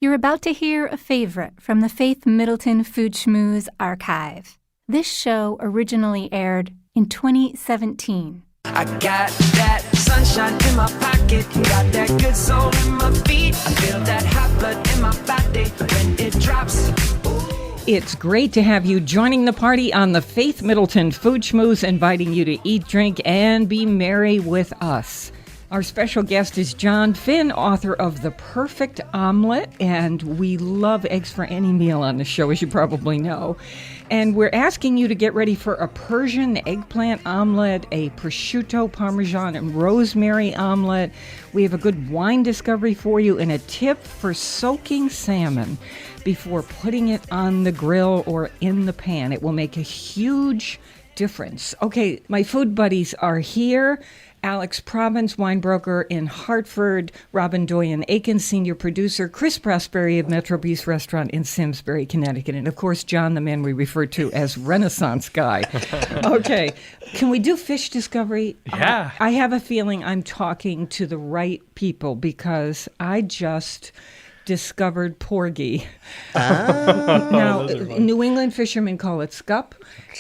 You're about to hear a favorite from the Faith Middleton Food Schmooze archive. This show originally aired in 2017. I got that sunshine in my pocket, got that good soul in my feet. I feel that hot blood in my body when it drops. It's great to have you joining the party on the Faith Middleton Food Schmooze, inviting you to eat, drink, and be merry with us. Our special guest is John Finn, author of The Perfect Omelet, and we love eggs for any meal on the show, as you probably know. And we're asking you to get ready for a Persian eggplant omelet, a prosciutto, parmesan, and rosemary omelet. We have a good wine discovery for you and a tip for soaking salmon before putting it on the grill or in the pan. It will make a huge difference. Okay, my food buddies are here. Alex Province, wine broker in Hartford, Robin Doyen-Aiken, senior producer, Chris Prosperi of Metro Beast Restaurant in Simsbury, Connecticut, and of course, John, the man we refer to as Renaissance Guy. Okay, can we do fish discovery? Yeah. I have a feeling I'm talking to the right people because I just discovered porgy. Now, New England fishermen call it scup,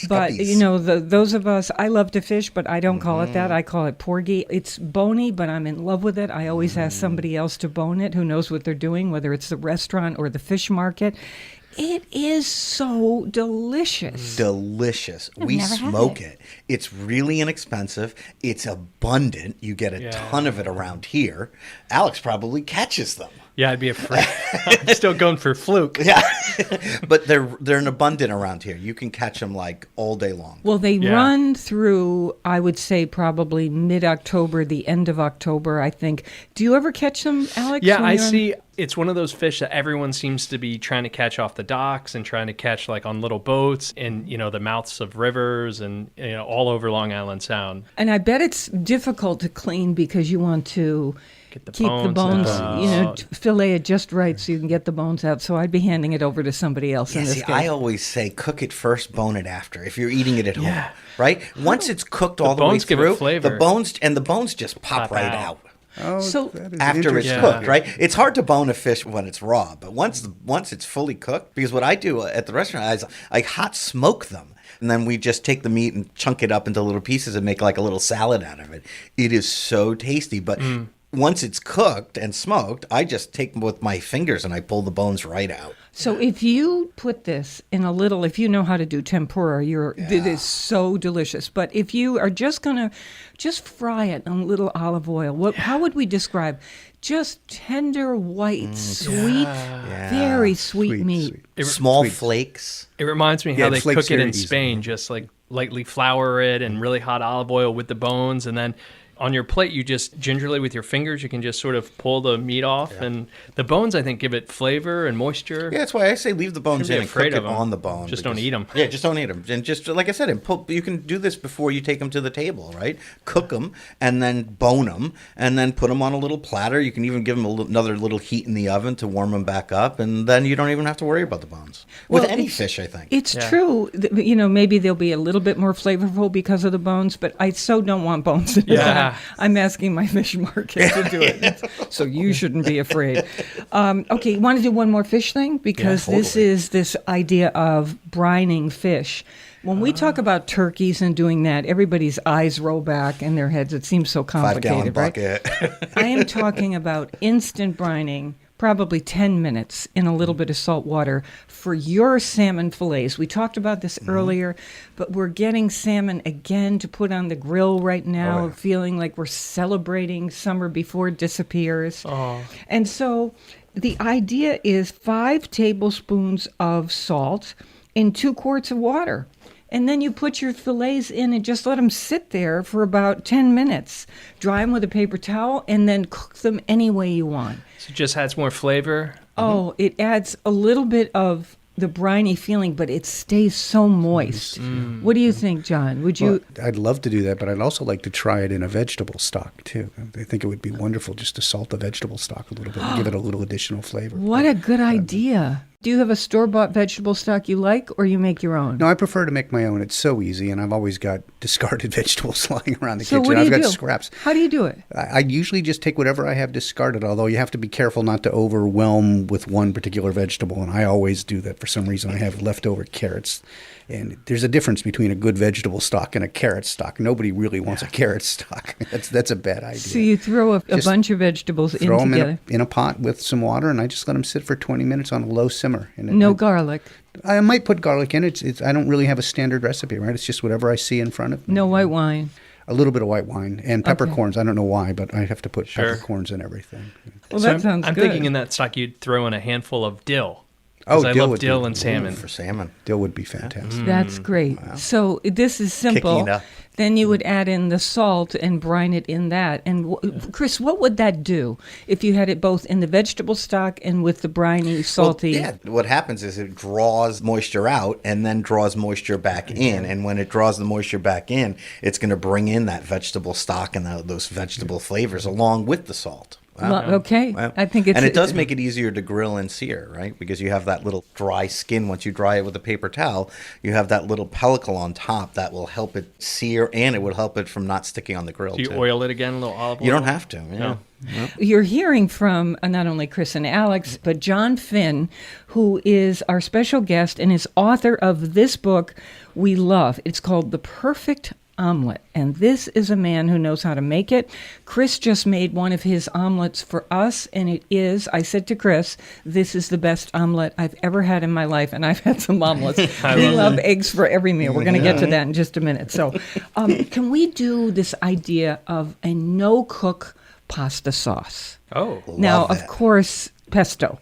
but you know, those of us, I love to fish, but I don't call it that. I call it porgy. It's bony, but I'm in love with it. I always ask somebody else to bone it who knows what they're doing, whether it's the restaurant or the fish market. It is so delicious. Delicious. I've We never had smoke it. it. It's really inexpensive. It's abundant. You get a ton of it around here. Alex probably catches them. Yeah, I'd be afraid. I'm still going for fluke. Yeah, but they're an abundant around here. You can catch them like all day long. Well, they run through, I would say, probably mid-October, the end of October, I think. Do you ever catch them, Alex? Yeah, I see. It's one of those fish that everyone seems to be trying to catch off the docks and trying to catch like on little boats in, you know, the mouths of rivers and, you know, all over Long Island Sound. And I bet it's difficult to clean because you want to Get the keep the bones, out. you know, fillet it just right so you can get the bones out. So I'd be handing it over to somebody else in Yeah, this see, case. I always say cook it first, bone it after. If you're eating it at home, right? Once it's cooked all the way bones give it through, flavor. the bones just pop right out. Oh, So that is After it's interesting. cooked, right? It's hard to bone a fish when it's raw, but once it's fully cooked, because what I do at the restaurant is I hot smoke them, and then we just take the meat and chunk it up into little pieces and make like a little salad out of it. It is so tasty, but once it's cooked and smoked, I just take them with my fingers and I pull the bones right out. So if you put this in a little, if you know how to do tempura, it is so delicious. But if you are just going to just fry it in a little olive oil, how would we describe? Just tender, white, sweet, very sweet meat. Small flakes. It reminds me Yeah, how they it flakes cook it very in easily. Spain, just like lightly flour it and really hot olive oil with the bones, and then on your plate, you just gingerly with your fingers, you can just sort of pull the meat off, and the bones, I think, give it flavor and moisture. Yeah, that's why I say leave the bones Shouldn't in be and cook afraid it of 'em. on the bone. Just don't eat 'em. Yeah, just don't eat them. And just like I said, you can do this before you take them to the table, right? Cook them and then bone them and then put them on a little platter. You can even give them another little heat in the oven to warm them back up, and then you don't even have to worry about the bones. With Well, any it's- fish, I think. It's true. You know, maybe they'll be a little bit more flavorful because of the bones, but I so don't want bones in Yeah. I'm asking my fish market to do it. So you shouldn't be afraid. Okay, you want to do one more fish thing? Because this is this idea of brining fish. When we talk about turkeys and doing that, everybody's eyes roll back in their heads. It seems so 5-gallon complicated, right? bucket. I am talking about instant brining, probably 10 minutes in a little bit of salt water for your salmon fillets. We talked about this earlier, but we're getting salmon again to put on the grill right now, feeling like we're celebrating summer before it disappears. And so the idea is 5 tablespoons of salt in 2 quarts of water. And then you put your fillets in and just let them sit there for about 10 minutes. Dry them with a paper towel and then cook them any way you want. So it just adds more flavor. Oh, it adds a little bit of the briny feeling, but it stays so moist. What do you think, John? Would you? Well, I'd love to do that, but I'd also like to try it in a vegetable stock, too. I think it would be wonderful just to salt the vegetable stock a little bit and give it a little additional flavor. What a good idea. Do you have a store-bought vegetable stock you like, or you make your own? No, I prefer to make my own. It's so easy, and I've always got discarded vegetables lying around the So kitchen. what do you I've got do? scraps. How do you do it? I usually just take whatever I have discarded, although you have to be careful not to overwhelm with one particular vegetable, and I always do that. For some reason, I have leftover carrots. And there's a difference between a good vegetable stock and a carrot stock. Nobody really wants a carrot stock. That's a bad idea. So you throw a Just bunch of vegetables in Throw them together. in a pot with some water, and I just let them sit for 20 minutes on a low simmer. And No garlic, I might put garlic in. It's I don't really have a standard recipe, right? It's just whatever I see in front of me. no white wine. A little bit of white wine and peppercorns. I don't know why, but I have to put Sure. peppercorns in everything. Well, So that sounds I'm good. thinking in that stock you'd throw in a handful of dill. Oh, 'Cause I dill love would dill be- and salmon. For salmon. Dill would be fantastic. That's great. So this is simple. Kicking up. Then you would add in the salt and brine it in that. And Chris, what would that do if you had it both in the vegetable stock and with the briny, salty? Well, yeah, what happens is it draws moisture out and then draws moisture back in. And when it draws the moisture back in, it's going to bring in that vegetable stock and those vegetable flavors along with the salt. Well, okay. Well, I think it's and it does make it easier to grill and sear, right? Because you have that little dry skin. Once you dry it with a paper towel, you have that little pellicle on top that will help it sear, and it would help it from not sticking on the grill. Do you too. oil it again, a little olive oil? You don't have to. Yeah. No. You're hearing from not only Chris and Alex, but John Finn, who is our special guest and is author of this book we love. It's called The Perfect Omelet. And this is a man who knows how to make it. Chris just made one of his omelets for us, and it is, I said to Chris, this is the best omelet I've ever had in my life, and I've had some omelets. We love eggs for every meal. We're going to get to that in just a minute. So can we do this idea of a no-cook pasta sauce? Oh. Now, Love of that. course, pesto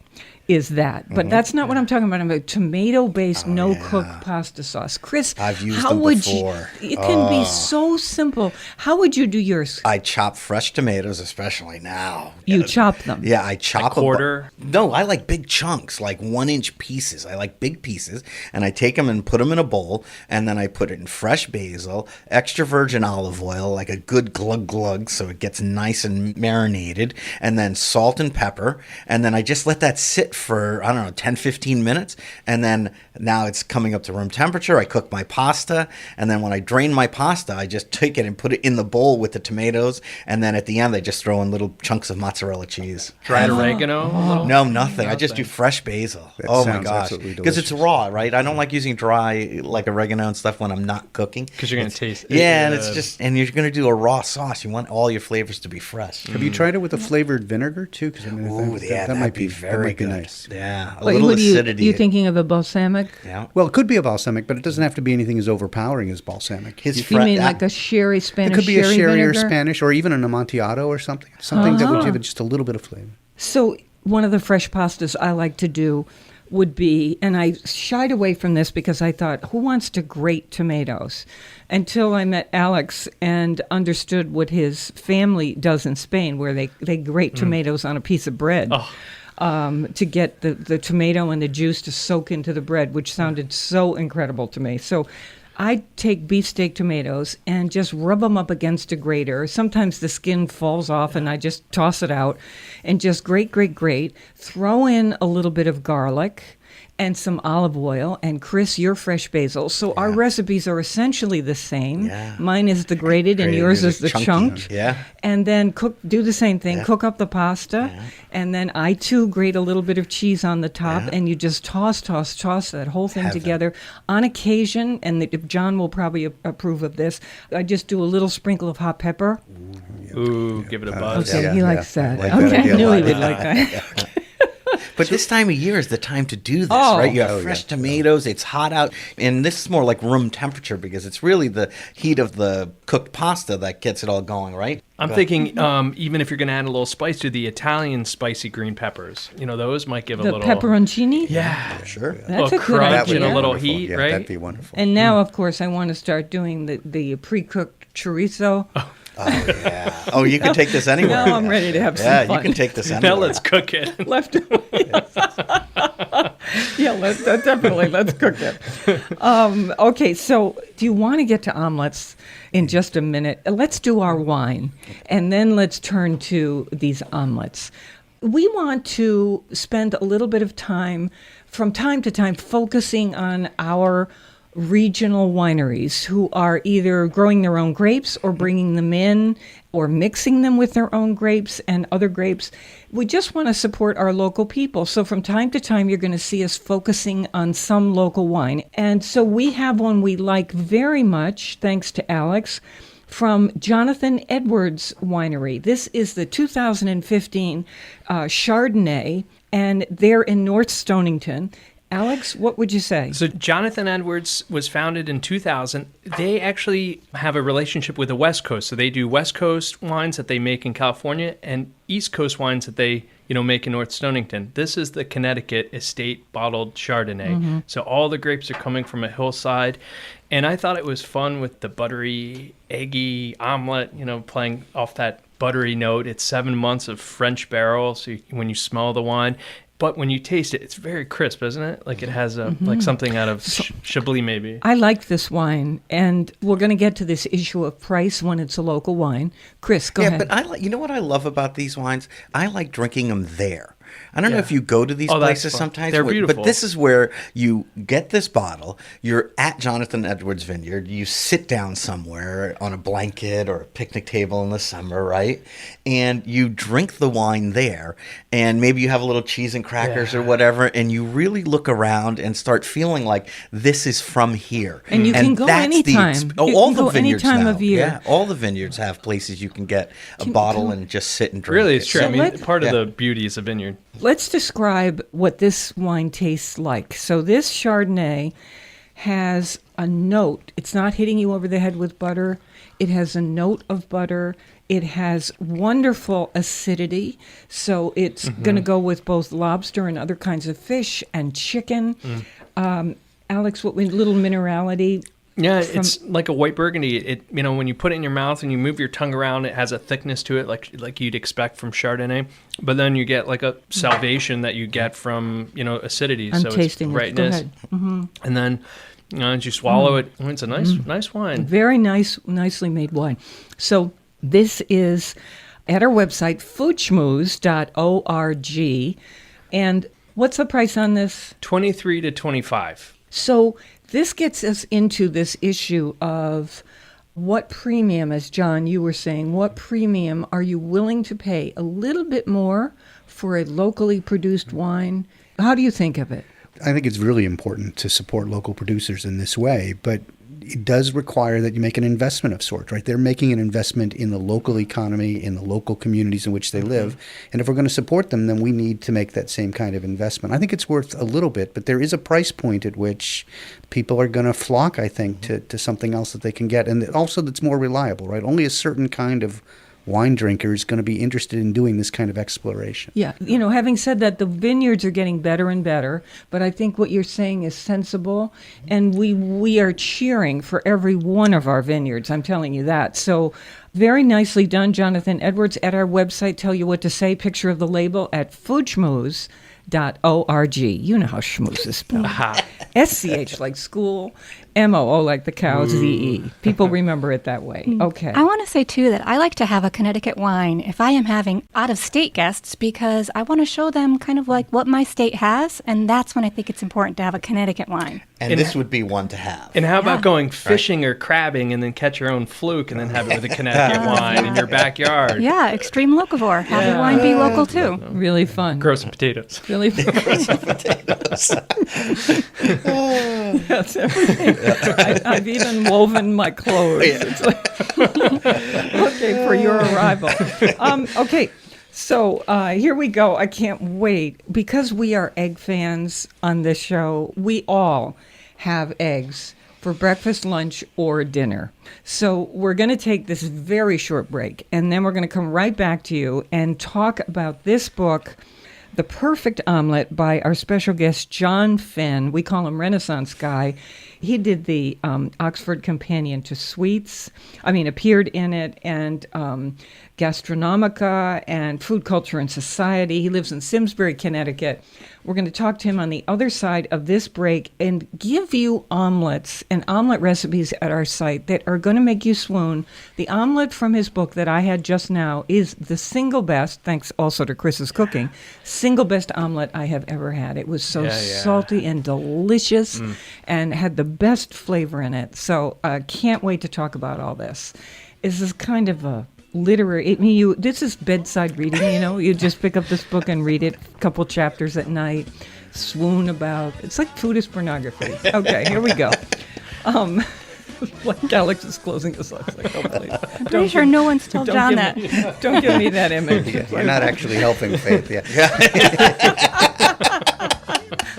is that, but that's not what I'm talking about. I'm a tomato-based no-cook pasta sauce. Chris, I've used how them would before. you? It can be so simple. How would you do yours? I chop fresh tomatoes, especially now. You chop them. Yeah, I chop quarter? No, I like big chunks, like 1-inch pieces. I like big pieces, and I take them and put them in a bowl, and then I put it in fresh basil, extra virgin olive oil, like a good glug, so it gets nice and marinated, and then salt and pepper, and then I just let that sit for, I don't know, 10, 15 minutes, and then now it's coming up to room temperature. I cook my pasta, and then when I drain my pasta, I just take it and put it in the bowl with the tomatoes, and then at the end, I just throw in little chunks of mozzarella cheese. Dried oregano? a little? No, nothing. I just do fresh basil. That Oh my sounds gosh, absolutely because it's delicious. raw, right? I don't like using dry like oregano and stuff when I'm not cooking. Because you're going to taste it. Yeah, and it's just, and you're going to do a raw sauce. You want all your flavors to be fresh. Have you tried it with a flavored vinegar too? Because I mean, Ooh, yeah, that might be very good. nice. Yeah, a Wait, little what acidity. you thinking of a balsamic? Yeah. Well, it could be a balsamic, but it doesn't have to be anything as overpowering as balsamic. His You fre- mean ah, like a sherry, It Spanish could be a sherry or vinegar? Spanish or even an Amontillado or something. Something that would give it just a little bit of flavor. So one of the fresh pastas I like to do would be, and I shied away from this because I thought, who wants to grate tomatoes? Until I met Alex and understood what his family does in Spain, where they grate tomatoes on a piece of bread. To get the tomato and the juice to soak into the bread, which sounded so incredible to me. So I take beefsteak tomatoes and just rub them up against a grater. Sometimes the skin falls off and I just toss it out and just grate. Throw in a little bit of garlic and some olive oil, and Chris, your fresh basil. So our recipes are essentially the same. Yeah. Mine is the grated and Grated yours is is the chunky. chunked. Yeah. And then do the same thing. Yeah. Cook up the pasta, and then I too grate a little bit of cheese on the top, Yeah. and you just toss that whole thing Heaven. together. On occasion, and John will probably approve of this, I just do a little sprinkle of hot pepper. Ooh, give it a buzz. Okay, Yeah, he yeah. likes that. I like that Okay, idea I a knew he lot. would like that. But this time of year is the time to do this, Oh. right? You have Oh, fresh yeah. tomatoes. It's hot out, and this is more like room temperature because it's really the heat of the cooked pasta that gets it all going, right? I'm thinking even if you're going to add a little spice to the Italian spicy green peppers, those might give a The little pepperoncini? Yeah, Sure. That's a a good crunch That would idea. and a be little wonderful. heat, Yeah, right? that'd be wonderful. And now, of course, I want to start doing the pre-cooked chorizo. Oh yeah. Oh, you can take this anywhere. Now I'm ready to have some Yeah, fun. you can take this anywhere. Now let's cook it. Left. Yeah, let's cook it. Okay, so do you want to get to omelets in just a minute? Let's do our wine, and then let's turn to these omelets. We want to spend a little bit of time, from time to time, focusing on our regional wineries who are either growing their own grapes or bringing them in or mixing them with their own grapes and other grapes. We just want to support our local people. So from time to time, you're going to see us focusing on some local wine. And so we have one we like very much, thanks to Alex, from Jonathan Edwards Winery. This is the 2015 Chardonnay, and they're in North Stonington. Alex, what would you say? So Jonathan Edwards was founded in 2000. They actually have a relationship with the West Coast. So they do West Coast wines that they make in California and East Coast wines that they make in North Stonington. This is the Connecticut estate bottled Chardonnay. So all the grapes are coming from a hillside. And I thought it was fun with the buttery, eggy omelet, playing off that buttery note. It's 7 months of French barrel. So when you smell the wine, but when you taste it, it's very crisp, isn't it? Like it has like something out of Chablis, maybe. I like this wine, and we're going to get to this issue of price when it's a local wine. Chris, go ahead. Yeah, but you know what I love about these wines? I like drinking them there. I don't know if you go to these places sometimes. They're beautiful. But this is where you get this bottle. You're at Jonathan Edwards Vineyard. You sit down somewhere on a blanket or a picnic table in the summer, right? And you drink the wine there. And maybe you have a little cheese and crackers or whatever. And you really look around and start feeling like this is from here. And you can go anytime. All the vineyards any time now. of year. Yeah, all the vineyards have places you can get a bottle and just sit and drink. Really, it's true. So I mean, part of the beauty is a vineyard. Let's describe what this wine tastes like. So this Chardonnay has a note. It's not hitting you over the head with butter. It has a note of butter. It has wonderful acidity. So it's going to go with both lobster and other kinds of fish and chicken. Alex, what with little minerality? Yeah, it's like a white burgundy. It when you put it in your mouth and you move your tongue around, it has a thickness to it like you'd expect from Chardonnay. But then you get like a salvation that you get from acidity. I'm so tasting it's it. brightness. Go ahead. And then as you swallow it, it's a nice wine. Very nicely made wine. So this is at our website, foodschmooze.org. And what's the price on this? $23 to $25. So this gets us into this issue of what premium, as John, you were saying, what premium are you willing to pay a little bit more for a locally produced wine? How do you think of it? I think it's really important to support local producers in this way, but it does require that you make an investment of sorts, right? They're making an investment in the local economy, in the local communities in which they live. And if we're going to support them, then we need to make that same kind of investment. I think it's worth a little bit, but there is a price point at which people are going to flock, I think, to something else that they can get. And also that's more reliable, right? Only a certain kind of wine drinker is going to be interested in doing this kind of exploration. Yeah. Having said that, the vineyards are getting better and better, but I think what you're saying is sensible, and we are cheering for every one of our vineyards. I'm telling you that. So very nicely done, Jonathan Edwards. At our website, tell you what to say, picture of the label at foodschmooze.org. You know how schmooze is spelled. SCH like school, MOO like the cows, ZE. People remember it that way. Okay. I want to say, too, that I like to have a Connecticut wine if I am having out-of-state guests because I want to show them kind of like what my state has, and that's when I think it's important to have a Connecticut wine. And this would be one to have. And how about going fishing or crabbing and then catch your own fluke and then have it with a Connecticut wine in your backyard? Yeah, extreme locavore. Have your wine be local, too. Really fun. Grow some potatoes. Really fun. That's everything. I've even woven my clothes. It's like, okay, for your arrival. Okay, so here we go. I can't wait. Because we are egg fans on this show, we all have eggs for breakfast, lunch, or dinner. So we're going to take this very short break, and then we're going to come right back to you and talk about this book, The Perfect Omelet, by our special guest, John Finn. We call him Renaissance Guy. He did the Oxford Companion to Sweets. Appeared in it, and Gastronomica and Food Culture and Society. He lives in Simsbury, Connecticut. We're going to talk to him on the other side of this break and give you omelets and omelet recipes at our site that are going to make you swoon. The omelet from his book that I had just now is the single best, thanks also to Chris's cooking, single best omelet I have ever had. It was so salty and delicious and had the best flavor in it. So I can't wait to talk about all this. This is kind of a literary. This is bedside reading. You just pick up this book and read it a couple chapters at night, swoon about. It's like food is pornography. Okay, here we go. Like Alex is closing us up. Like, oh, please. Pretty sure no one's told John that. Don't give me that image. You're not actually helping Faith yet.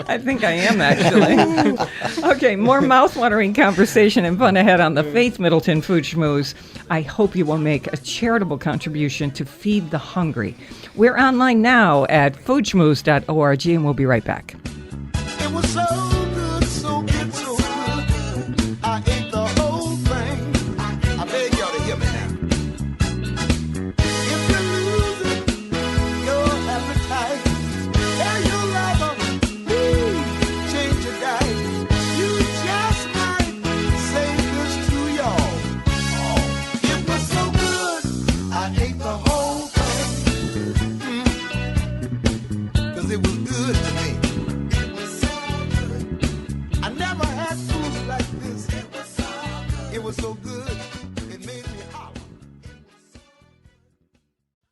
I think I am, actually. Okay, more mouth-watering conversation and fun ahead on the Faith Middleton Food Schmooze. I hope you will make a charitable contribution to feed the hungry. We're online now at foodschmooze.org, and we'll be right back. It was so good, so good, so good. I ate the whole thing. I beg y'all to hear me now. If you lose it, your appetite, tell your lover, change your diet. You just might say this to y'all. Oh, it was so good, I ate the whole thing. 'Cause it was good to me. It was so good, it made me holler.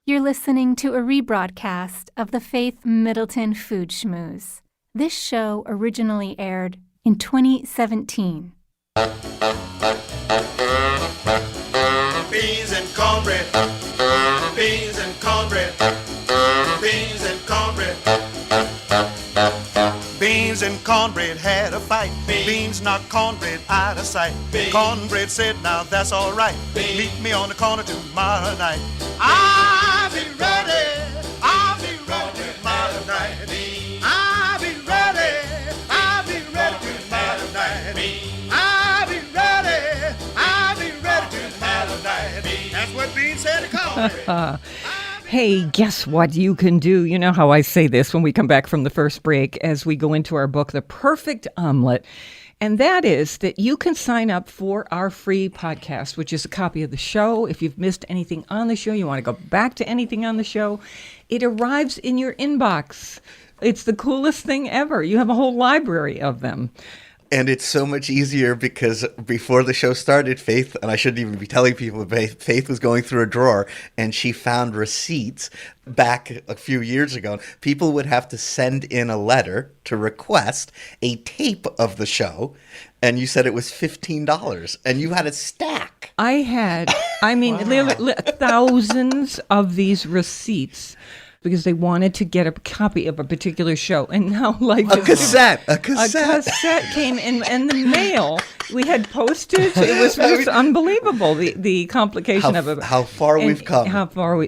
You're listening to a rebroadcast of the Faith Middleton Food Schmooze. This show originally aired in 2017. Beans and cornbread, beans and cornbread, beans and cornbread. Beans and cornbread had a fight. Beans knocked cornbread out of sight. Cornbread said, now that's all right. Meet me on the corner tomorrow night. I'll be ready. I'll be ready tomorrow night. I'll be ready. I'll be ready tomorrow night. I'll be ready. I'll be ready tomorrow night. That's what Beans said to cornbread. Hey, guess what you can do? You know how I say this when we come back from the first break as we go into our book, The Perfect Omelet. And that is that you can sign up for our free podcast, which is a copy of the show. If you've missed anything on the show, you want to go back to anything on the show, it arrives in your inbox. It's the coolest thing ever. You have a whole library of them. And it's so much easier because before the show started, Faith, and I shouldn't even be telling people, but Faith was going through a drawer and she found receipts back a few years ago. People would have to send in a letter to request a tape of the show. And you said it was $15 and you had a stack. I had, thousands of these receipts because they wanted to get a copy of a particular show. And now life is... A cassette came in the mail. We had postage. It was just unbelievable, the complication of it. How far we've come.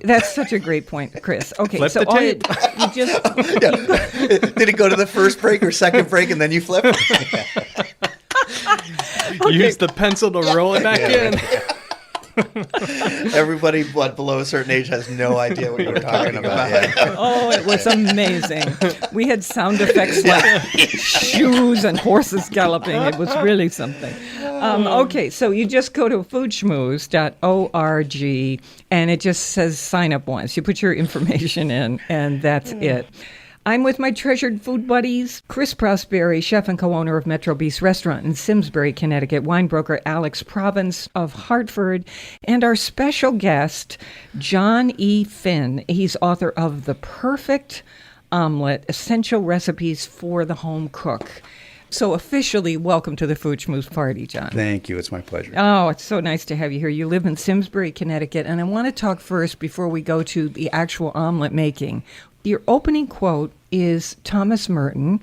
That's such a great point, Chris. Okay, Flip so the tape. you just... Did it go to the first break or second break and then you flip? Use the pencil to roll it back in. Everybody below a certain age has no idea what you were talking about. Yeah. Oh, it was amazing. We had sound effects like shoes and horses galloping. It was really something. Okay, so you just go to foodschmooze.org and it just says sign up once. You put your information in and that's it. I'm with my treasured food buddies, Chris Prosperi, chef and co-owner of Metro Beast Restaurant in Simsbury, Connecticut, wine broker Alex Province of Hartford, and our special guest, John E. Finn. He's author of The Perfect Omelet, Essential Recipes for the Home Cook. So officially, welcome to the Food Schmooze party, John. Thank you. It's my pleasure. Oh, it's so nice to have you here. You live in Simsbury, Connecticut, and I want to talk first before we go to the actual omelet making. Your opening quote is Thomas Merton,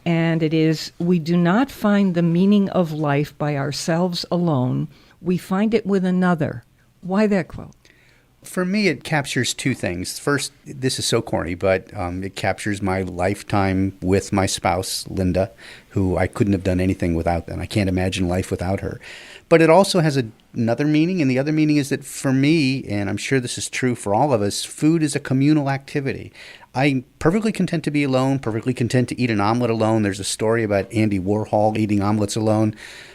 and it is, "We do not find the meaning of life by ourselves alone. We find it with another." Why that quote? For me, it captures two things. First, this is so corny, but it captures my lifetime with my spouse, Linda, who I couldn't have done anything without, and I can't imagine life without her. But it also has another meaning, and the other meaning is that for me, and I'm sure this is true for all of us, food is a communal activity. I'm perfectly content to be alone, perfectly content to eat an omelet alone. There's a story about Andy Warhol eating omelets alone.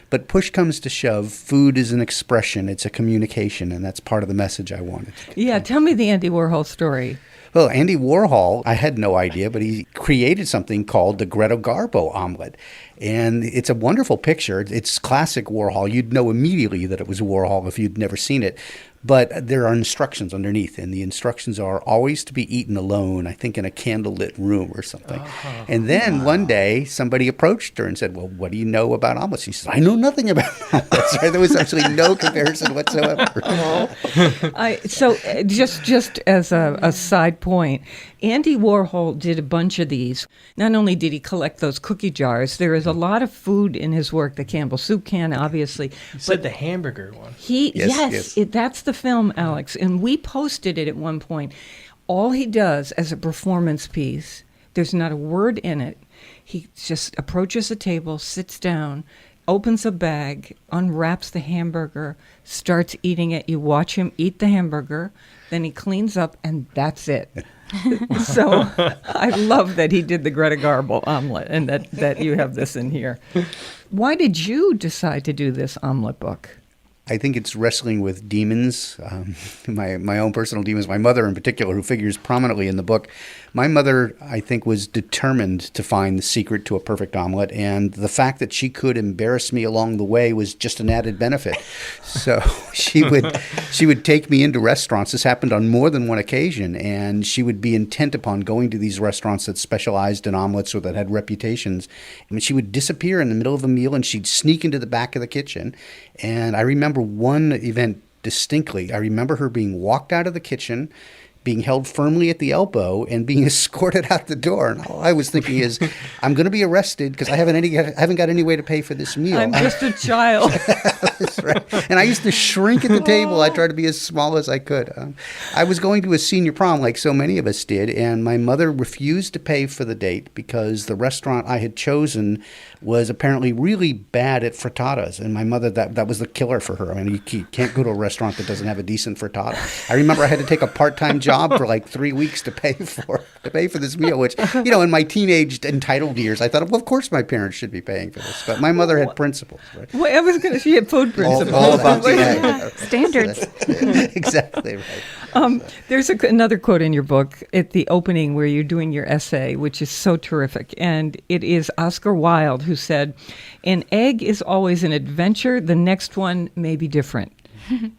But push comes to shove, food is an expression, it's a communication, and that's part of the message I wanted. Yeah, tell me the Andy Warhol story. Well, Andy Warhol, I had no idea, but he created something called the Greta Garbo omelet. And it's a wonderful picture. It's classic Warhol. You'd know immediately that it was Warhol if you'd never seen it. But there are instructions underneath, and the instructions are always to be eaten alone, I think in a candlelit room or something. And then one day, somebody approached her and said, well, what do you know about omelets? She said, I know nothing about omelets. Right? There was actually no comparison whatsoever. Just as a side point, Andy Warhol did a bunch of these. Not only did he collect those cookie jars, there is a lot of food in his work, the Campbell soup can, obviously. You said the hamburger one. Yes. That's the film, Alex, and we posted it at one point. All he does as a performance piece, there's not a word in it. He just approaches the table, sits down, opens a bag, unwraps the hamburger, starts eating it. You watch him eat the hamburger, then he cleans up, and that's it. So I love that he did the Greta Garbo omelet and that you have this in here. Why did you decide to do this omelet book? I think it's wrestling with demons, my own personal demons, my mother in particular, who figures prominently in the book. My mother, I think, was determined to find the secret to a perfect omelet, and the fact that she could embarrass me along the way was just an added benefit. So she would take me into restaurants. This happened on more than one occasion, and she would be intent upon going to these restaurants that specialized in omelets or that had reputations. And she would disappear in the middle of a meal, and she'd sneak into the back of the kitchen. And I remember one event distinctly. I remember her being walked out of the kitchen, being held firmly at the elbow, and being escorted out the door. And all I was thinking is, I'm going to be arrested because I haven't got any way to pay for this meal. I'm just a child. That's right. And I used to shrink at the table. I tried to be as small as I could. I was going to a senior prom like so many of us did, and my mother refused to pay for the date because the restaurant I had chosen was apparently really bad at frittatas. And my mother, that was the killer for her. I mean, you can't go to a restaurant that doesn't have a decent frittata. I remember I had to take a part-time job for like 3 weeks to pay for this meal, which, in my teenage entitled years, I thought, well, of course my parents should be paying for this. But my mother had principles, right? Well, she had food principles. All about the Standards. Exactly right. There's another quote in your book at the opening where you're doing your essay, which is so terrific. And it is Oscar Wilde who said, an egg is always an adventure. The next one may be different.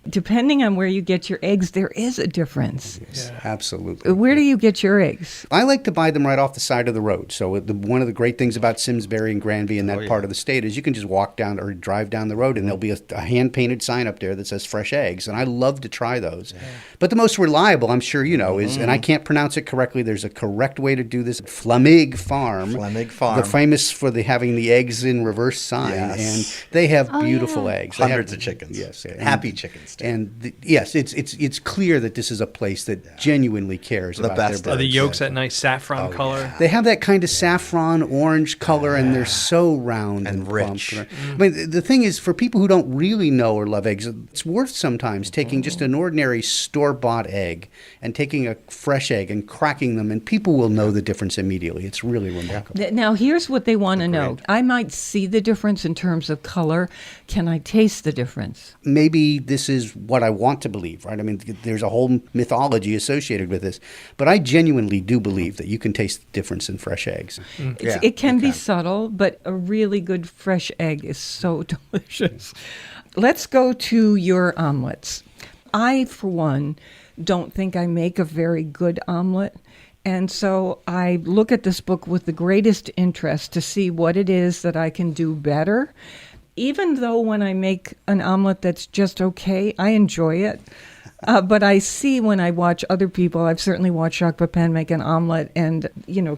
Depending on where you get your eggs, there is a difference. Yes, absolutely. Where do you get your eggs? I like to buy them right off the side of the road. So one of the great things about Simsbury and Granby and that part of the state is you can just walk down or drive down the road and there'll be a hand-painted sign up there that says fresh eggs. And I love to try those. Yeah. But the most reliable, I'm sure you know, is, and I can't pronounce it correctly, there's a correct way to do this, Flamig Farm. Flamig Farm. They're famous for having the eggs in reverse sign. Yes. And they have beautiful eggs. Hundreds of chickens. Yes. Happy chickens, too. And yes, it's clear that this is a place that genuinely cares about their birds. Are the yolks that nice saffron color? Yeah. They have that kind of saffron orange color, and they're so round and rich. I mean, the thing is, for people who don't really know or love eggs, it's worth sometimes taking just an ordinary store-bought egg and taking a fresh egg and cracking them, and people will know the difference immediately. It's really remarkable. Now, here's what they want to know. I might see the difference in terms of color. Can I taste the difference? Maybe this is what I want to believe, right? I mean, there's a whole mythology associated with this, but I genuinely do believe that you can taste the difference in fresh eggs. It can be subtle, but a really good fresh egg is so delicious. Let's go to your omelets. I, for one, don't think I make a very good omelet. And so I look at this book with the greatest interest to see what it is that I can do better. Even though when I make an omelet that's just okay, I enjoy it. But I see when I watch other people, I've certainly watched Jacques Pepin make an omelet, and,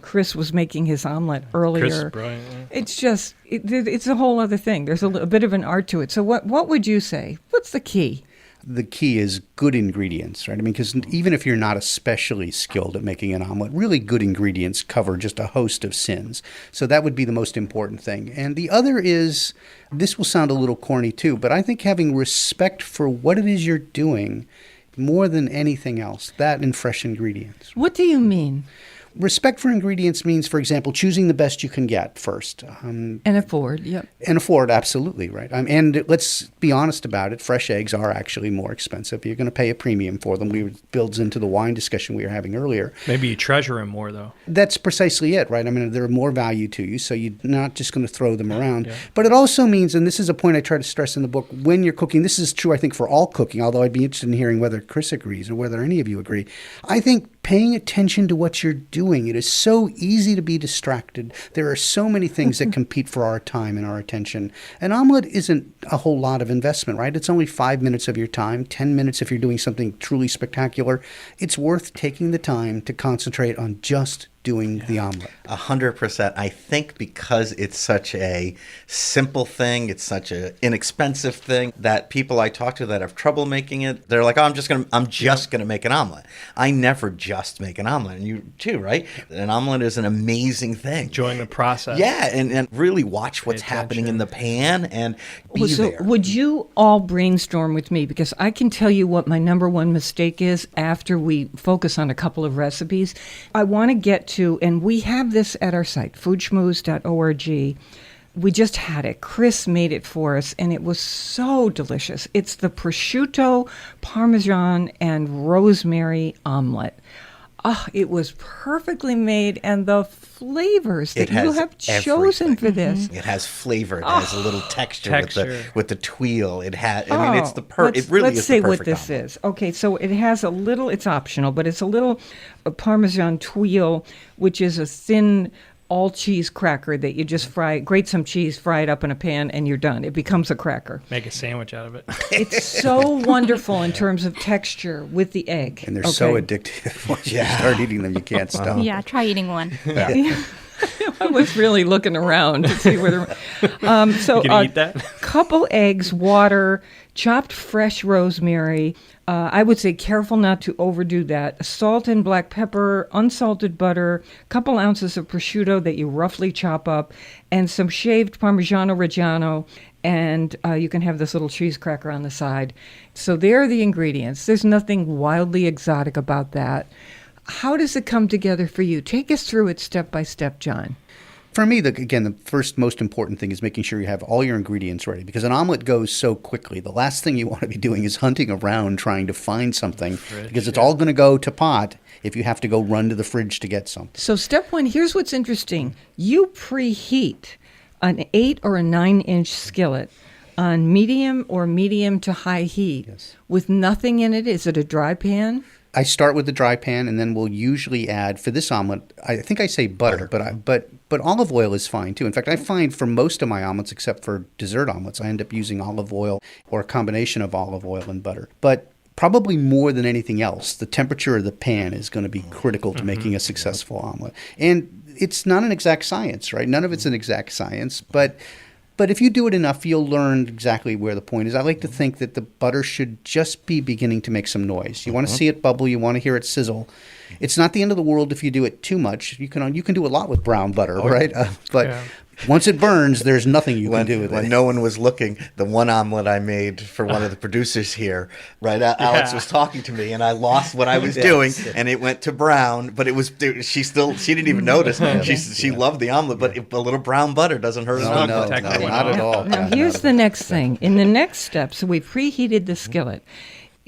Chris was making his omelet earlier. Chris Bryant, yeah. It's just, it's a whole other thing. There's a bit of an art to it. So what would you say? What's the key? The key is good ingredients, right? I mean, because even if you're not especially skilled at making an omelet, really good ingredients cover just a host of sins. So that would be the most important thing. And the other is, this will sound a little corny too, but I think having respect for what it is you're doing more than anything else, that and fresh ingredients. What do you mean? Respect for ingredients means, for example, choosing the best you can get first. And afford, yep. And afford, absolutely, right. And let's be honest about it, fresh eggs are actually more expensive. You're going to pay a premium for them. It builds into the wine discussion we were having earlier. Maybe you treasure them more, though. That's precisely it, right? I mean, they're more value to you, so you're not just going to throw them around. Yeah. But it also means, and this is a point I try to stress in the book, when you're cooking, this is true, I think, for all cooking, although I'd be interested in hearing whether Chris agrees or whether any of you agree. I think paying attention to what you're doing. It is so easy to be distracted. There are so many things that compete for our time and our attention. An omelet isn't a whole lot of investment, right? It's only 5 minutes of your time, 10 minutes if you're doing something truly spectacular. It's worth taking the time to concentrate on just doing the omelet. 100%. I think because it's such a simple thing, it's such an inexpensive thing that people I talk to that have trouble making it, they're like, "Oh, I'm just gonna make an omelet." I never just make an omelet, and you too, right? An omelet is an amazing thing. Enjoying the process. Yeah, and really watch what's happening in the pan and be there. Would you all brainstorm with me? Because I can tell you what my number one mistake is after we focus on a couple of recipes. I want to get to, and we have this at our site, foodschmooze.org. We just had it. Chris made it for us, and it was so delicious. It's the prosciutto, parmesan, and rosemary omelet. Oh, it was perfectly made, and the flavors that you have chosen for this. It has flavor. It has a little texture. With the tuile. It has. I mean, it's the it really is the perfect Let's say what this omelet. is. Okay, so it has a little. It's optional, but it's a little Parmesan tuile, which is a thin all-cheese cracker that you just grate some cheese, fry it up in a pan, and you're done. It becomes a cracker. Make a sandwich out of it. It's so wonderful in terms of texture with the egg. And they're so addictive. Once you start eating them, you can't stop. Yeah, try eating one. Yeah. I was really looking around to see where so you can eat that? Couple eggs, water, chopped fresh rosemary. I would say careful not to overdo that. Salt and black pepper, unsalted butter, couple ounces of prosciutto that you roughly chop up, and some shaved Parmigiano Reggiano, and you can have this little cheese cracker on the side. So there are the ingredients. There's nothing wildly exotic about that. How does it come together for you? Take us through it step by step, John. For me, the first most important thing is making sure you have all your ingredients ready, because an omelet goes so quickly. The last thing you want to be doing is hunting around trying to find something, because it's all going to go to pot if you have to go run to the fridge to get something. So step one, here's what's interesting. You preheat an 8 or a 9-inch skillet on medium or medium to high heat with nothing in it. Is it a dry pan? I start with the dry pan, and then we'll usually add, for this omelet, I think I say butter. But olive oil is fine too. In fact, I find for most of my omelets, except for dessert omelets, I end up using olive oil or a combination of olive oil and butter. But probably more than anything else, the temperature of the pan is going to be critical to making a successful omelet. And it's not an exact science, right? None of it's an exact science, but if you do it enough, you'll learn exactly where the point is. I like to think that the butter should just be beginning to make some noise. You want to see it bubble. You want to hear it sizzle. It's not the end of the world if you do it too much. You can do a lot with brown butter, right? But once it burns, there's nothing you can do with it. When no one was looking, the one omelet I made for one of the producers here, right? Alex was talking to me, and I lost what I was doing, and it went to brown. But she didn't even notice. She loved the omelet, but a little brown butter doesn't hurt No, not at all. Now, here's the next thing. In the next step, so we've preheated the skillet.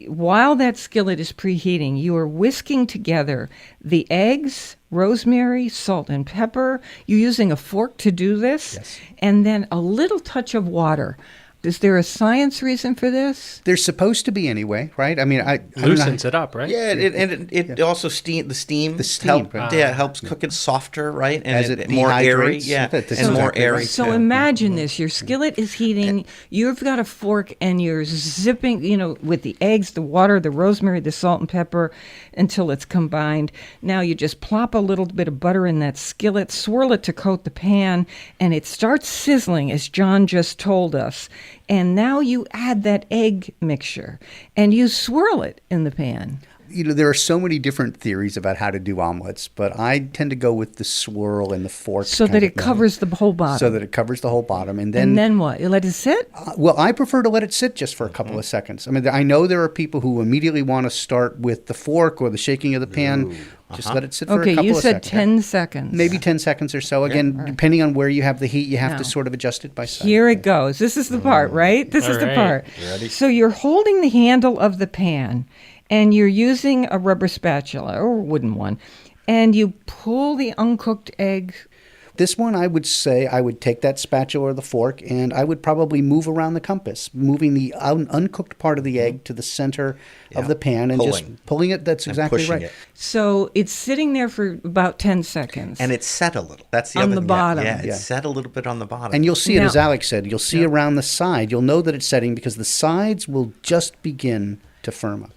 While that skillet is preheating, you are whisking together the eggs, rosemary, salt, and pepper. You're using a fork to do this, and then a little touch of water. Is there a science reason for this? There's supposed to be anyway, right? I mean, loosens it up, right? Yeah, it also the steam helps cook it softer, right? And as it more airy, and more airy. So imagine this: your skillet is heating. You've got a fork, and you're zipping, with the eggs, the water, the rosemary, the salt and pepper, until it's combined. Now you just plop a little bit of butter in that skillet, swirl it to coat the pan, and it starts sizzling, as John just told us. And now you add that egg mixture and you swirl it in the pan. There are so many different theories about how to do omelets, but I tend to go with the swirl and the fork. So that it covers the whole bottom. So that it covers the whole bottom. And then what? You let it sit? Well, I prefer to let it sit just for a couple of seconds. I mean, I know there are people who immediately want to start with the fork or the shaking of the pan. Just let it sit for a couple of seconds. Okay, you said 10 seconds. Maybe 10 seconds or so. Again, depending on where you have the heat, you have to sort of adjust it by size. Here it goes. This is the part, right? This is the part. Ready? So you're holding the handle of the pan, and you're using a rubber spatula or a wooden one, and you pull the uncooked egg. This one, I would say I would take that spatula or the fork, and I would probably move around the compass, moving the uncooked part of the egg to the center of the pan and just pulling it. That's exactly right. It. So it's sitting there for about 10 seconds. And it's set a little. That's the on other the thing. bottom. Yeah, it's set a little bit on the bottom. And you'll see it, Now- as Alex said, you'll see around the side. You'll know that it's setting because the sides will just begin to firm up.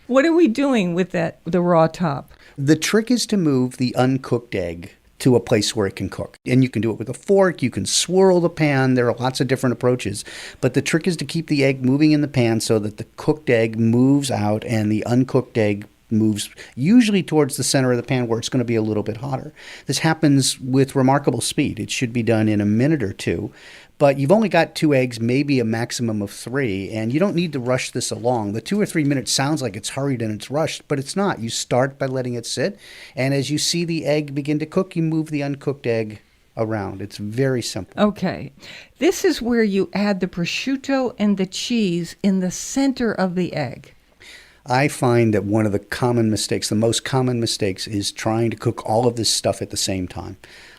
What are we doing with the raw top? The trick is to move the uncooked egg to a place where it can cook. And you can do it with a fork, you can swirl the pan, there are lots of different approaches. But the trick is to keep the egg moving in the pan so that the cooked egg moves out and the uncooked egg moves usually towards the center of the pan where it's going to be a little bit hotter. This happens with remarkable speed. It should be done in a minute or two. But you've only got 2 eggs, maybe a maximum of 3, and you don't need to rush this along. The 2 or 3 minutes sounds like it's hurried and it's rushed, but it's not. You start by letting it sit, and as you see the egg begin to cook, you move the uncooked egg around. It's very simple. Okay. This is where you add the prosciutto and the cheese in the center of the egg. I find that one of the common mistakes, the most common mistakes, is trying to cook all of this stuff at the same time.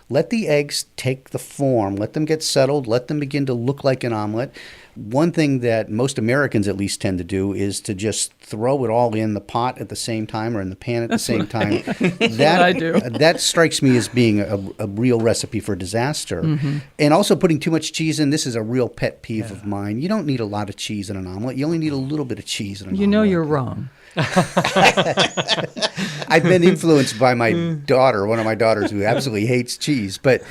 Let the eggs take the form. Let them get settled. Let them begin to look like an omelet. One thing that most Americans at least tend to do is to just throw it all in the pot at the same time or in the pan at the same time. That I do. That strikes me as being a real recipe for disaster. Mm-hmm. And also putting too much cheese in. This is a real pet peeve of mine. You don't need a lot of cheese in an omelet. You only need a little bit of cheese in an omelet. You know you're wrong. I've been influenced by my daughter, one of my daughters who absolutely hates cheese. But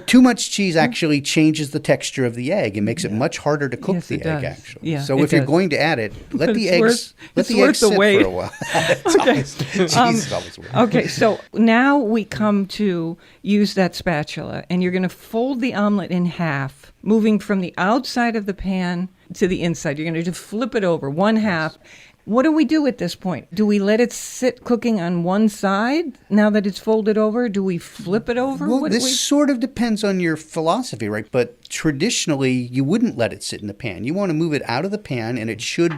too much cheese actually changes the texture of the egg and makes it much harder to cook the egg, actually. Yeah, so it if you're does. going to add it, let the eggs worth sit the wait. for a while. Cheese is always worth it. Okay, so now we come to use that spatula, and you're going to fold the omelet in half, moving from the outside of the pan to the inside. You're going to just flip it over, one half. What do we do at this point? Do we let it sit cooking on one side now that it's folded over? Do we flip it over? Well, this sort of depends on your philosophy, right? But traditionally, you wouldn't let it sit in the pan. You want to move it out of the pan, and it should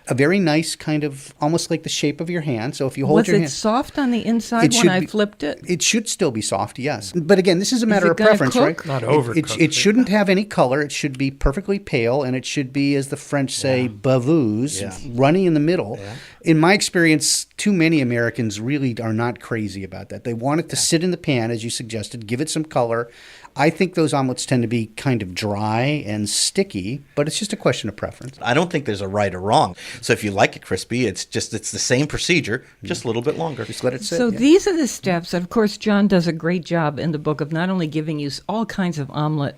a very nice kind of almost like the shape of your hand. So if you hold your hand, was it soft on the inside when I flipped it? It should still be soft, yes. But again, this is a matter of preference, right? Not overcooked. It shouldn't have any color. It should be perfectly pale, and it should be, as the French say, bavouze, runny in the middle. Yeah. In my experience, too many Americans really are not crazy about that. They want it to sit in the pan, as you suggested, give it some color. I think those omelets tend to be kind of dry and sticky, but it's just a question of preference. I don't think there's a right or wrong. So if you like it crispy, it's the same procedure, just a little bit longer. Just let it sit. So these are the steps. Of course, John does a great job in the book of not only giving you all kinds of omelet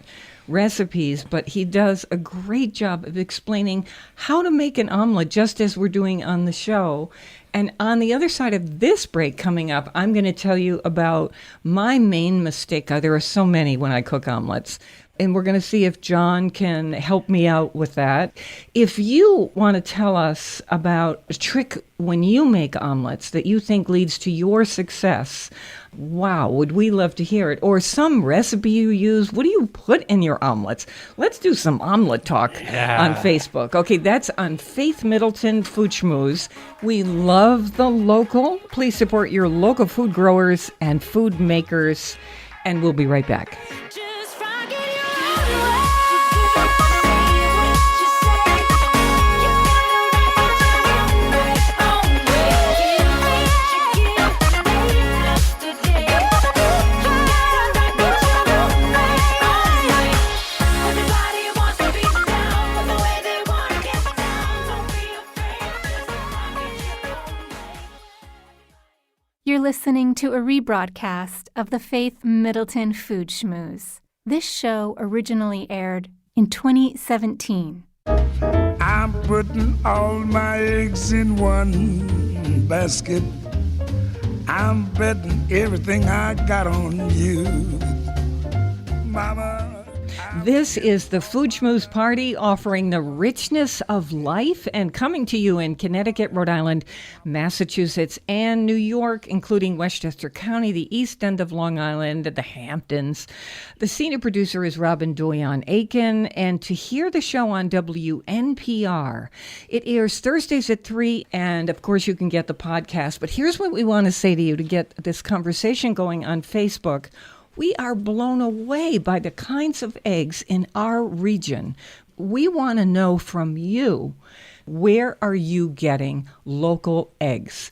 recipes, but he does a great job of explaining how to make an omelet, just as we're doing on the show. And on the other side of this break coming up, I'm going to tell you about my main mistake. There are so many when I cook omelets. And we're going to see if John can help me out with that. If you want to tell us about a trick when you make omelets that you think leads to your success, wow, would we love to hear it. Or some recipe you use. What do you put in your omelets? Let's do some omelet talk on Facebook. Okay, that's on Faith Middleton Food Schmooze. We love the local. Please support your local food growers and food makers. And we'll be right back. You're listening to a rebroadcast of the Faith Middleton Food Schmooze. This show originally aired in 2017. I'm putting all my eggs in one basket. I'm betting everything I got on you, Mama. This is the Food Schmooze Party, offering the richness of life and coming to you in Connecticut, Rhode Island, Massachusetts, and New York, including Westchester County, the east end of Long Island, the Hamptons. The senior producer is Robin Doyon-Aiken, and to hear the show on WNPR, it airs Thursdays at 3, and of course you can get the podcast. But here's what we want to say to you to get this conversation going on Facebook. We are blown away by the kinds of eggs in our region. We want to know from you, where are you getting local eggs?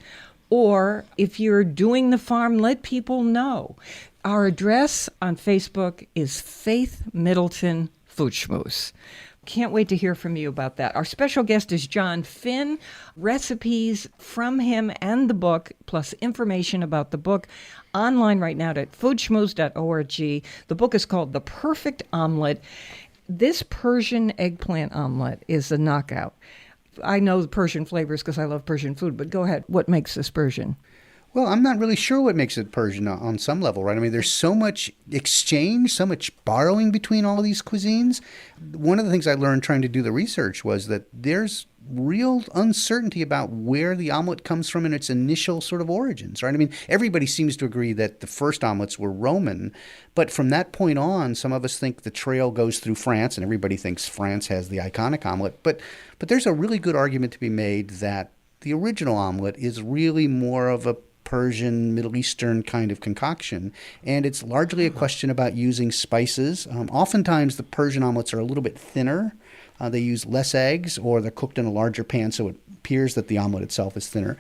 Or if you're doing the farm, let people know. Our address on Facebook is Faith Middleton Food Schmooze. Can't wait to hear from you about that. Our special guest is John Finn. Recipes from him and the book, plus information about the book, online right now at foodschmooze.org. The book is called The Perfect Omelet. This Persian eggplant omelet is a knockout. I know the Persian flavors because I love Persian food, but go ahead. What makes this Persian? Well, I'm not really sure what makes it Persian on some level, right? I mean, there's so much exchange, so much borrowing between all of these cuisines. One of the things I learned trying to do the research was that there's real uncertainty about where the omelet comes from in its initial sort of origins, right? I mean, everybody seems to agree that the first omelets were Roman, but from that point on, some of us think the trail goes through France, and everybody thinks France has the iconic omelet. But there's a really good argument to be made that the original omelet is really more of a Persian, Middle Eastern kind of concoction, and it's largely a question about using spices. Oftentimes, the Persian omelets are a little bit thinner. They use less eggs, or they're cooked in a larger pan, so it appears that the omelet itself is thinner.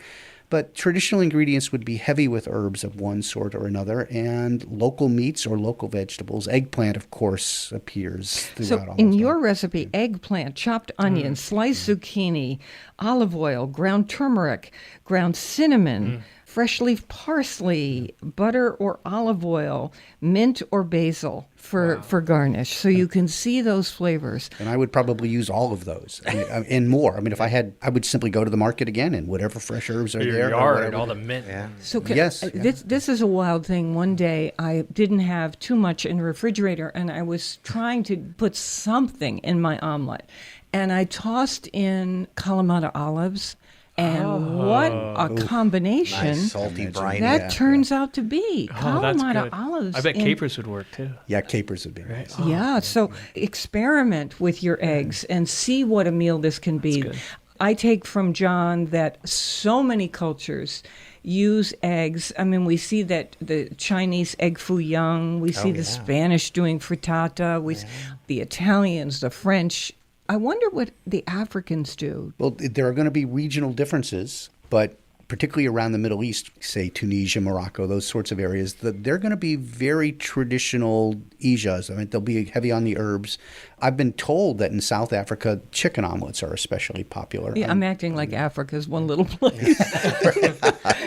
But traditional ingredients would be heavy with herbs of one sort or another, and local meats or local vegetables. Eggplant, of course, appears throughout all So in of your them. recipe, eggplant, chopped onion, sliced zucchini, olive oil, ground turmeric, ground cinnamon, fresh leaf parsley, butter or olive oil, mint or basil for garnish. So you can see those flavors. And I would probably use all of those and more. I mean, if I had, I would simply go to the market again and whatever fresh herbs are Your there. or yard, whatever. all the mint. Yeah. So Yes. this is a wild thing. One day I didn't have too much in the refrigerator, and I was trying to put something in my omelet. And I tossed in Kalamata olives. And what a combination Nice salty brine. that turns out to be. Oh, that's Kalamata good. olives. I bet in- capers would work too. Yeah, capers would be nice. Yeah, so experiment with your eggs and see what a meal this can be. good. I take from John that so many cultures use eggs. I mean, we see that the Chinese egg foo young, we see the Spanish doing frittata, the Italians, the French. I wonder what the Africans do. Well, there are going to be regional differences, but particularly around the Middle East, say Tunisia, Morocco, those sorts of areas, they're going to be very traditional ijas. I mean, they'll be heavy on the herbs. I've been told that in South Africa, chicken omelets are especially popular. Yeah, I'm acting like Africa's one little place.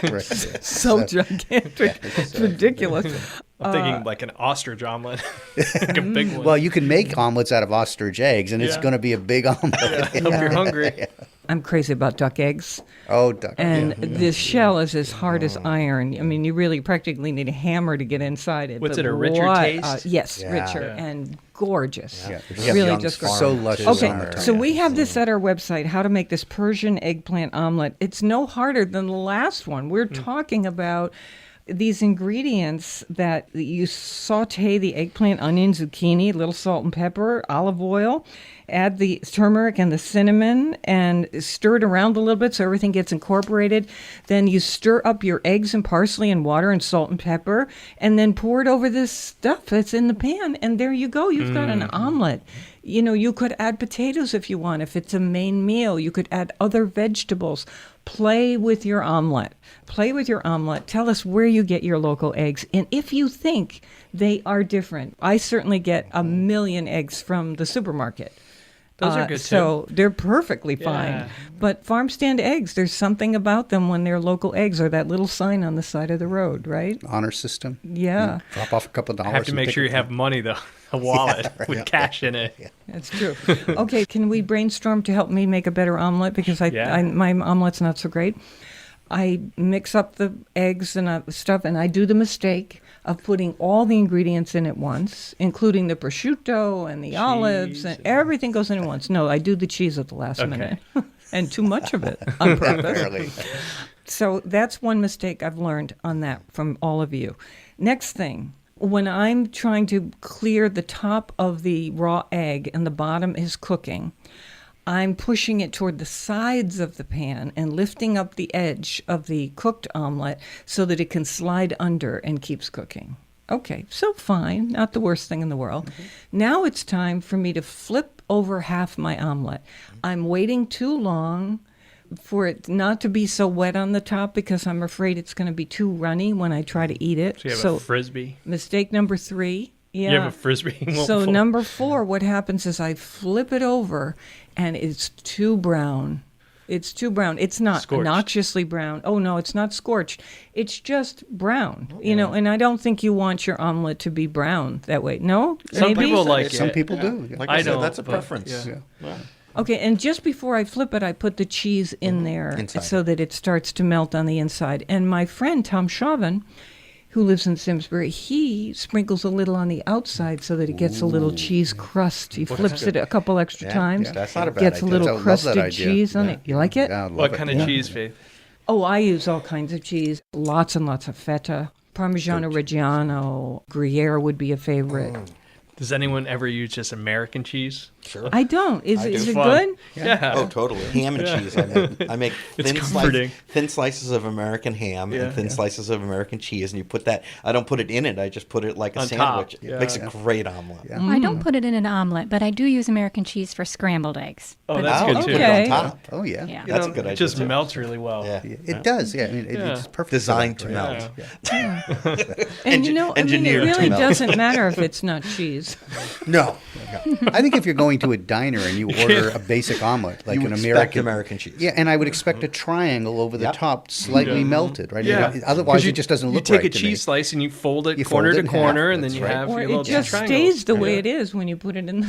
Right. So gigantic. It's ridiculous. I'm thinking like an ostrich omelet, like a big one. Well, you can make omelets out of ostrich eggs, and it's Yeah. going to be a big omelet. Hope you're hungry. I'm crazy about duck eggs. Oh, duck. And the shell is as hard as iron. I mean, you really practically need a hammer to get inside it. What's But it, a richer what taste? Yes, Yeah. richer Yeah. and gorgeous. Yeah. Really Young's just Farm, so luscious too. Okay, on the tongue. so we have this at our website, how to make this Persian eggplant omelet. It's no harder than the last one. We're talking about these ingredients that you saute the eggplant, onion, zucchini, a little salt and pepper, olive oil, add the turmeric and the cinnamon and stir it around a little bit so everything gets incorporated. Then you stir up your eggs and parsley and water and salt and pepper, and then pour it over this stuff that's in the pan, and there you go. You've got an omelet. You know, you could add potatoes if you want. If it's a main meal, you could add other vegetables. Play with your omelet. Play with your omelet. Tell us where you get your local eggs. And if you think they are different, I certainly get a million eggs from the supermarket. Those are good, So they're perfectly fine. Yeah. But farm stand eggs, there's something about them when they're local eggs, or that little sign on the side of the road, right? Honor system. Yeah. Drop off a couple of dollars. I have to and make pick sure it you have up. money though. a wallet with cash in it. That's true. Okay, can we brainstorm to help me make a better omelet? Because my omelet's not so great. I mix up the eggs and stuff, and I do the mistake of putting all the ingredients in at once, including the prosciutto and the olives, and everything goes in at once. No, I do the cheese at the last minute, and too much of it on purpose. So that's one mistake I've learned on that from all of you. Next thing, when I'm trying to clear the top of the raw egg and the bottom is cooking, I'm pushing it toward the sides of the pan and lifting up the edge of the cooked omelet so that it can slide under and keeps cooking. Okay, so fine, not the worst thing in the world. Now it's time for me to flip over half my omelet. I'm waiting too long for it not to be so wet on the top because I'm afraid it's going to be too runny when I try to eat it. So you have a Frisbee? Mistake number 3. Yeah. You have a Frisbee? So number 4, what happens is I flip it over and it's too brown. It's too brown. It's not Scorched. Noxiously brown. Oh, no, it's not scorched. It's just brown, and I don't think you want your omelet to be brown that way. No? Some Maybe? people like it. Some people do. Like I I said, don't, that's a but- preference. Yeah. Okay, and just before I flip it, I put the cheese in there Inside. so that it starts to melt on the inside. And my friend, Tom Chauvin, who lives in Simsbury, he sprinkles a little on the outside so that it gets a little cheese crust. He flips it a couple extra times. That's not a bad Gets a idea. little I love that crusted idea. cheese on it. You like it? Yeah, I love What it. kind of cheese, Faith? Oh, I use all kinds of cheese. Lots and lots of feta. Parmigiano Reggiano. Gruyere would be a favorite. Does anyone ever use just American cheese? Sure. I don't. Is it Fun. good? Yeah. Oh, totally. Ham and cheese. I make It's comforting. thin slices of American ham and thin slices of American cheese, and you put that. I don't put it in it. I just put it like a On top. sandwich. Yeah. It makes a great omelet. Yeah. I don't put it in an omelet, but I do use American cheese for scrambled eggs. Oh, But- that's good you too. put it Okay. on top. Oh, yeah. Yeah. That's a good idea. It just too. melts really well. Yeah. It does, yeah. I mean, it's perfect. Designed for to that, melt. right? And it engineered to really melt. doesn't matter if it's not cheese. No. I think if you're going to a diner and you order a basic omelet, like You an expect American American cheese. Yeah, and I would expect a triangle over the Yep. top, slightly melted, right? Yeah. Otherwise, 'Cause it just doesn't look You take right a to cheese me. slice and you fold it You corner fold to it in half. corner, and then That's you right. have Or your it little just triangles. stays the way it is when you put it in the...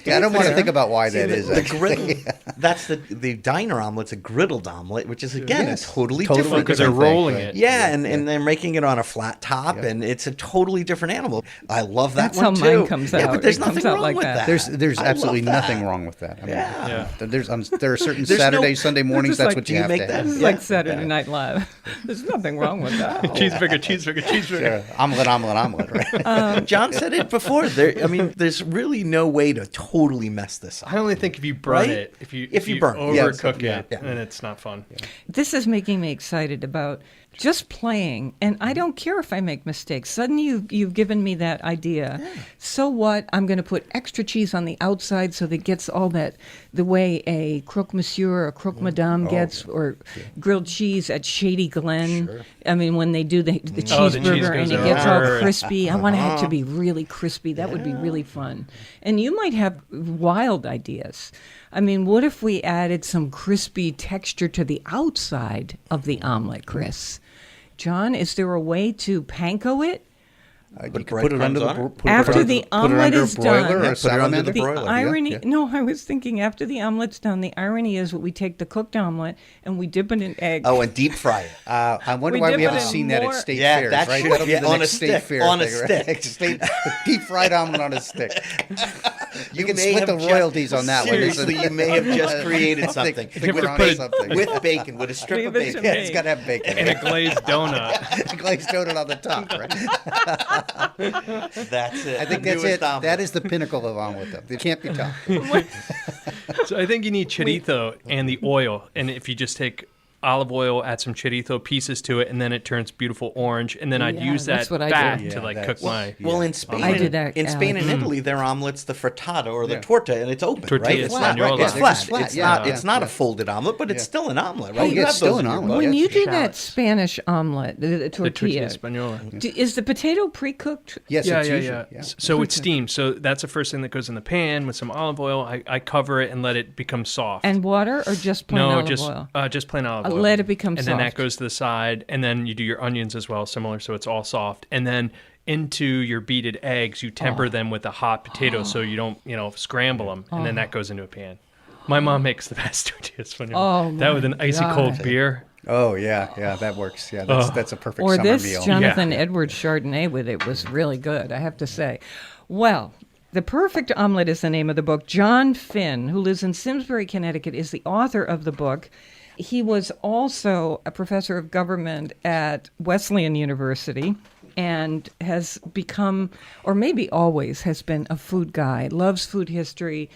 Yeah, I don't want to think about why that the, is. the actually. griddle. That's the diner omelet's a griddled omelet, which is again Yes. a totally Totally different. Because they're different thing, rolling right. it. Yeah, and they're making it on a flat top, Yep. and it's a totally different animal. I love that That's one how too. mine comes Yeah, out. but there's It comes nothing out wrong like with that. that. There's I absolutely love nothing that. wrong with that. I mean, Yeah. there are certain There's no- Saturdays, Sunday mornings. just That's like, what do you you have make to that? have. This is Yeah. like Saturday Night Live. There's nothing wrong with that. Cheeseburger. Omelet, right? John said it before. There's really no way to totally mess this up. I only think if you burn Right? it, if you burn it. Yeah, overcook yeah. it, then it's not fun. This is making me excited about just playing, and I don't care if I make mistakes. Suddenly you've given me that idea. Yeah. So what? I'm going to put extra cheese on the outside so that it gets all that, the way a croque monsieur or a croque madame gets, or grilled cheese at Shady Glen. Sure. I mean, when they do the the cheese cheeseburger goes and it gets all over. crispy. I want it to be really crispy. That would be really fun. And you might have wild ideas. I mean, what if we added some crispy texture to the outside of the omelet, Chris? John, is there a way to panko it? You can put it under breadcrumbs on the it? After the omelet is broiler done. or Yeah, a put it under salamander. the The broiler, yeah, irony, yeah. no, I was thinking after the omelet's done, the irony is that we take the cooked omelet and we dip it in egg. Oh, and deep fry it. I wonder We why dip we it haven't in seen that more- at state Yeah, fairs, that right? should That'll be be the on a next state stick, fair on a thing, stick. right? Deep fried omelet on a stick. You can may split the have just- royalties on that one. Seriously, you may have just created something. Think we're to onto put it something. With bacon, with a strip of Leave it to bacon. Yeah, me. it's got to have bacon. And a glazed donut. glazed donut on the top, right? That's it. I think The that's newest it. omelet. That is the pinnacle of omelet, though. It can't be topped. So I think you need chorizo and the oil. And if you just take olive oil, add some chorizo pieces to it, and then it turns beautiful orange. And then I'd Yeah, use that that's what I fat do. to Yeah, cook that's- my. Well, in Spain, I did that, in Spain Alex. and Italy, their omelet's the frittata or the Yeah. torta, and it's open, Tortilla right? It's flat, spagnola. right? It's Yeah, flat. it's flat, It's yeah, not. yeah, It's not a yeah. folded omelet, but it's Yeah. still an omelet, right? Oh, You yeah, have it's still those an in your omelet. book. When you do that shallots. Spanish omelet, the The tortilla tortilla, spagnola. is the potato pre-cooked? Yes, Yeah, it's yeah, usually. yeah. So it's steamed. So that's the first thing that goes in the pan with some olive oil. I cover it and let it become soft. And water or just plain no, olive just oil? just plain olive oil. Let it become and then that soft. goes to the side, and then you do your onions as well, similar, so it's all soft. And then into your beaten eggs, you temper them with a hot potato so you don't, scramble them, and then that goes into a pan. My mom makes the best tortillas. That with an icy cold beer. Oh, yeah, that works. Yeah, that's a perfect Or summer this meal. Jonathan Edwards Chardonnay with it was really good, I have to say. Well, The Perfect Omelet is the name of the book. John Finn, who lives in Simsbury, Connecticut, is the author of the book. He was also a professor of government at Wesleyan University and has become, or maybe always has been, a food guy, loves food history,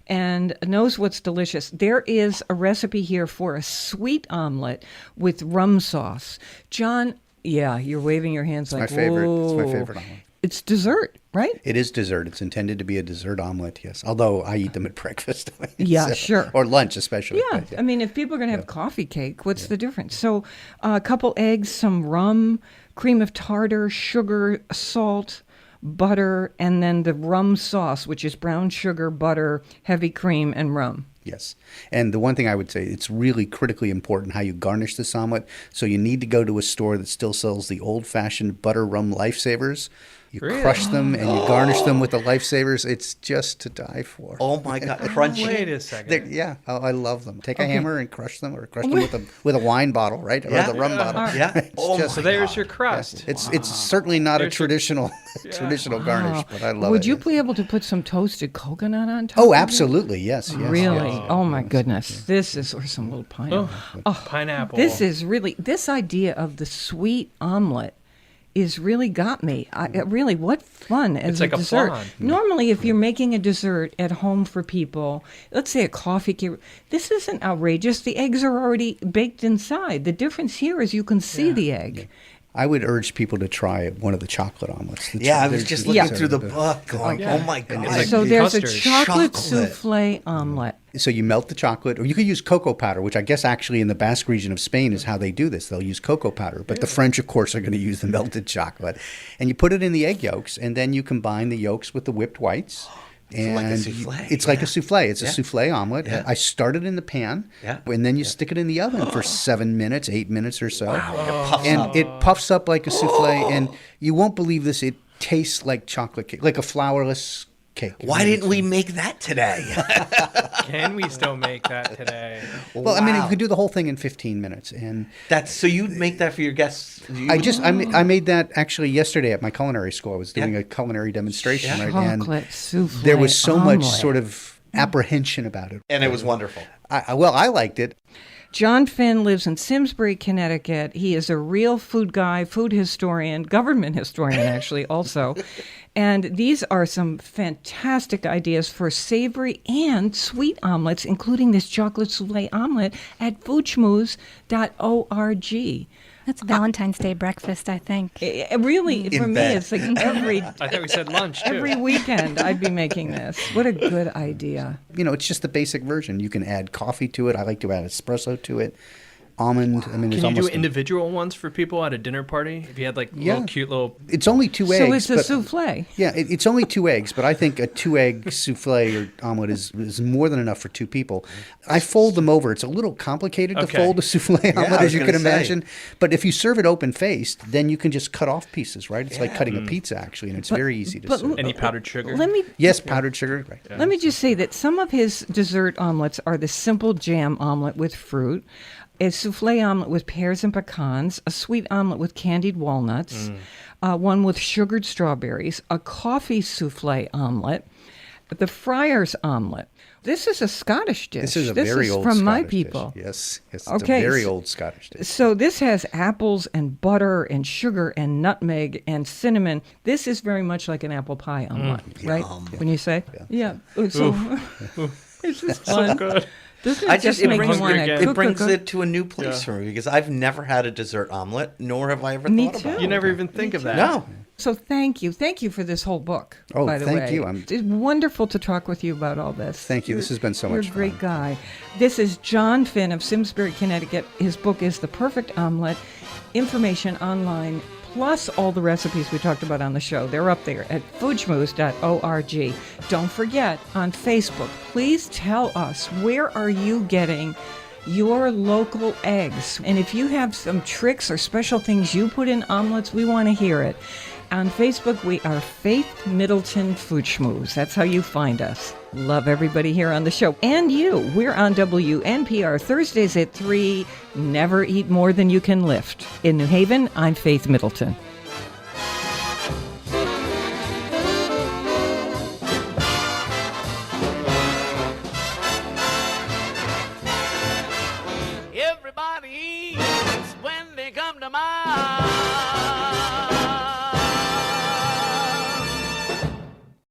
and knows what's delicious. There is a recipe here for a sweet omelet with rum sauce. John, yeah, you're waving your hands like, my favorite. whoa. It's my favorite omelet. It's dessert, right? It is dessert. It's intended to be a dessert omelet, yes. Although I eat them at breakfast. Yeah, sure. Or lunch, especially. Yeah, But, I mean, if people are going to have coffee cake, what's the difference? So a couple eggs, some rum, cream of tartar, sugar, salt, butter, and then the rum sauce, which is brown sugar, butter, heavy cream, and rum. Yes. And the one thing I would say, it's really critically important how you garnish this omelet. So you need to go to a store that still sells the old-fashioned butter rum lifesavers. You crush them and you garnish them with the lifesavers. It's just to die for. Oh my God, crunchy. Wait a second. I love them. Take a hammer and crush them, or crush them with a wine bottle, right? Or the rum bottle. Yeah. So there's your crust. It's certainly not a traditional garnish, but I love it. Would you be able to put some toasted coconut on top? Oh, of it? absolutely. Yes. Really? Yes. Oh my goodness. This is, or some little pineapple. Pineapple. This is really, this idea of the sweet omelet is really got me. Really, what fun as It's like a dessert. flan. Normally, if you're making a dessert at home for people, let's say a coffee cake, this isn't outrageous. The eggs are already baked inside. The difference here is you can see the egg. I would urge people to try one of the chocolate omelets. Yeah, I was just looking through the book going, oh my God. like So there's a custard. chocolate Chocolate. soufflé omelet. So you melt the chocolate, or you could use cocoa powder, which I guess actually in the Basque region of Spain is how they do this. They'll use cocoa powder, but the French, of course, are going to use the melted chocolate. And you put it in the egg yolks, and then you combine the yolks with the whipped whites. It's like a soufflé. It's like a soufflé. It's a soufflé omelet. Yeah. I start it in the pan, and then you stick it in the oven for 7 minutes, 8 minutes or so. Wow. It puffs up like a soufflé, and you won't believe this. It tastes like chocolate cake, like a flourless cake. Why didn't we make that today? Can we still make that today? Well, I mean, you Wow. could do the whole thing in 15 minutes, and That's so you make that for your guests. I made that actually yesterday at my culinary school. I was doing a culinary demonstration, right? And Chocolate soufflé there was so much omelet. sort of apprehension about it. and it was wonderful. I liked it. John Finn lives in Simsbury, Connecticut. He is a real food guy, food historian, government historian, actually, also. And these are some fantastic ideas for savory and sweet omelets, including this chocolate soufflé omelet at foodschmooze.org. That's Valentine's Day breakfast, I think. Really, In for me, bed. it's like every I thought we said lunch, too. every weekend I'd be making this. What a good idea. You know, it's just the basic version. You can add coffee to it. I like to add espresso to it. Almond. I mean, there's Can you do almost individual ones for people at a dinner party? If you had like little cute little... It's only 2 eggs. So it's a but- soufflé. Yeah, it's only 2 eggs, but I think a 2-egg soufflé or omelet is more than enough for 2 people. I fold them over. It's a little complicated to Okay. fold a soufflé I omelet, was as you gonna can say. imagine. But if you serve it open-faced, then you can just cut off pieces, right? It's like cutting a pizza, actually, and it's very easy to but serve. Any powdered sugar? Let me Yes, powdered sugar. Right. Let me just say that some of his dessert omelets are the simple jam omelet with fruit, a soufflé omelet with pears and pecans, a sweet omelet with candied walnuts, one with sugared strawberries, a coffee soufflé omelet, the friar's omelet. This is a Scottish dish. This is a very old from Scottish my dish. people. Yes, it's Okay, a very so- old Scottish dish. So this has apples and butter and sugar and nutmeg and cinnamon. This is very much like an apple pie omelet, right? When you say, yeah. So this is fun. good. This is I just make it you brings, wanna again. cook, it brings cook, cook. it to a new place for me because I've never had a dessert omelet, nor have I ever Me thought about too. it. You never even think of that. No. So thank you for this whole book. Oh, by the thank way. you. It's wonderful to talk with you about all this. Thank you. This has been so much You're a great fun. guy. This is John Finn of Simsbury, Connecticut. His book is The Perfect Omelet. Information online, plus all the recipes we talked about on the show. They're up there at foodschmooze.org. Don't forget, on Facebook, please tell us, where are you getting your local eggs? And if you have some tricks or special things you put in omelets, we want to hear it. On Facebook, we are Faith Middleton Food Schmooze. That's how you find us. Love everybody here on the show. And you. We're on WNPR Thursdays at 3. Never eat more than you can lift. In New Haven, I'm Faith Middleton. Everybody eats when they come to mind.